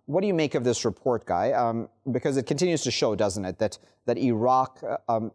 What do you make of this report, Guy? Because it continues to show, doesn't it, that Iraq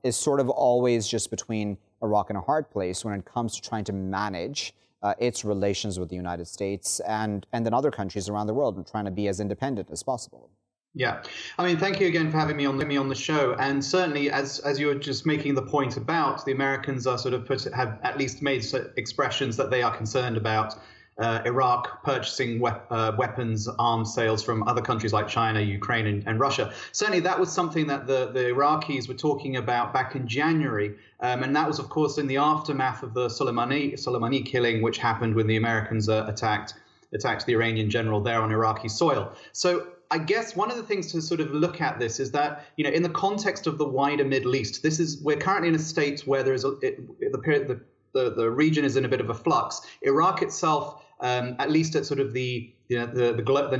is sort of always just between a rock and a hard place when it comes to trying to manage its relations with the United States and then other countries around the world, and trying to be as independent as possible. Yeah, I mean, thank you again for having me on the show. And certainly, as you were just making the point about, the Americans are sort of have at least made expressions that they are concerned about Iraq purchasing weapons, arms sales from other countries like China, Ukraine, and Russia. Certainly, that was something that the Iraqis were talking about back in January, and that was, of course, in the aftermath of the Soleimani killing, which happened when the Americans attacked the Iranian general there on Iraqi soil. So I guess one of the things to sort of look at this is that, you know, in the context of the wider Middle East, we're currently in a state where there is the region is in a bit of a flux. Iraq itself, at least at sort of the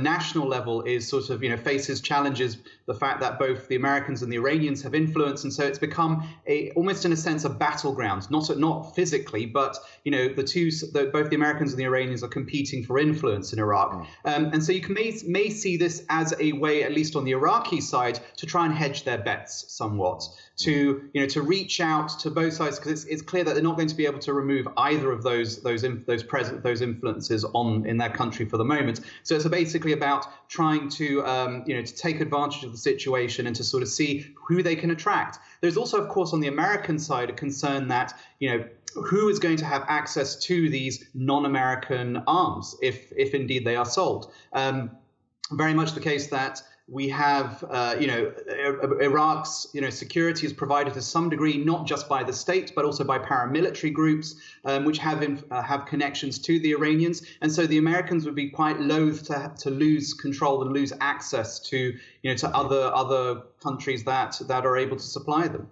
national level, is sort of, faces challenges. The fact that both the Americans and the Iranians have influence, and so it's become almost in a sense a battleground. Not physically, but both the Americans and the Iranians are competing for influence in Iraq, and so you may see this as a way, at least on the Iraqi side, to try and hedge their bets somewhat, to reach out to both sides, because it's clear that they're not going to be able to remove either of those influences in their country for the moment. So it's basically about trying to take advantage of the situation and to sort of see who they can attract. There's also, of course, on the American side, a concern that who is going to have access to these non-American arms if indeed they are sold. Very much the case that we have, Iraq's, security is provided to some degree, not just by the state, but also by paramilitary groups, which have connections to the Iranians. And so the Americans would be quite loath to lose control and lose access to, to other countries that are able to supply them.